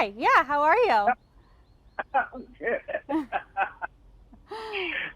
Hi. Yeah. How are you? I'm good.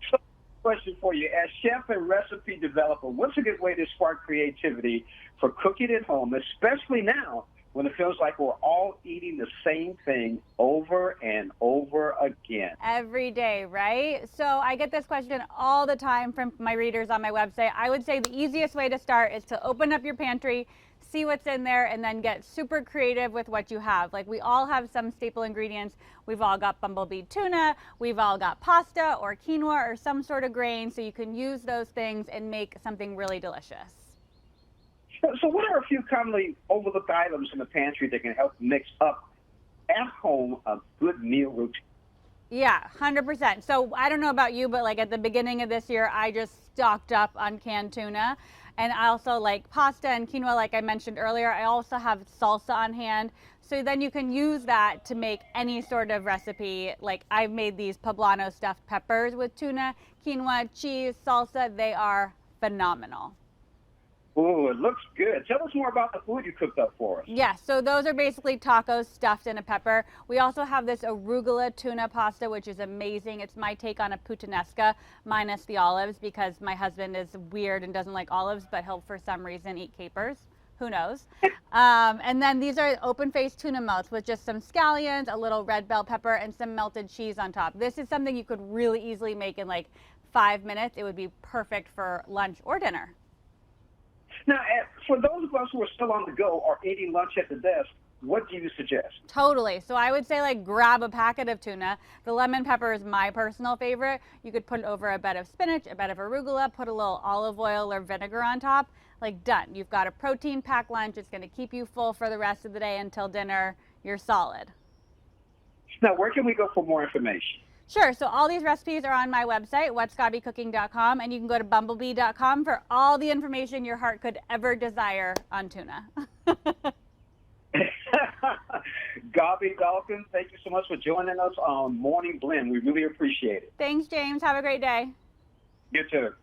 So, question for you. As chef and recipe developer, what's a good way to spark creativity for cooking at home, especially now when it feels like we're all eating the same thing over and over again? Every day, right? So I get this question all the time from my readers on my website. I would say the easiest way to start is to open up your pantry, see what's in there, and then get super creative with what you have. Like, we all have some staple ingredients. We've all got bumblebee tuna, we've all got pasta or quinoa or some sort of grain, so you can use those things and make something really delicious. So, what are a few commonly overlooked items in the pantry that can help mix up at home a good meal routine? Yeah, 100%. So I don't know about you, but like at the beginning of this year, I just stocked up on canned tuna. And I also like pasta and quinoa, like I mentioned earlier. I also have salsa on hand. So then you can use that to make any sort of recipe. Like, I've made these poblano stuffed peppers with tuna, quinoa, cheese, salsa. They are phenomenal. Oh, it looks good. Tell us more about the food you cooked up for us. Yes, so those are basically tacos stuffed in a pepper. We also have this arugula tuna pasta, which is amazing. It's my take on a puttanesca minus the olives, because my husband is weird and doesn't like olives, but he'll for some reason eat capers. Who knows? And then these are open-faced tuna melts with just some scallions, a little red bell pepper, and some melted cheese on top. This is something you could really easily make in like 5 minutes. It would be perfect for lunch or dinner. Now, for those of us who are still on the go or eating lunch at the desk, what do you suggest? Totally. So I would say, like, grab a packet of tuna. The lemon pepper is my personal favorite. You could put it over a bed of spinach, a bed of arugula, put a little olive oil or vinegar on top. Like, done. You've got a protein packed lunch. It's going to keep you full for the rest of the day until dinner. You're solid. Now, where can we go for more information? Sure. So all these recipes are on my website, whatsgabycooking.com, and you can go to bumblebee.com for all the information your heart could ever desire on tuna. Gabi Dawkins, thank you so much for joining us on Morning Blend. We really appreciate it. Thanks, James. Have a great day. You too.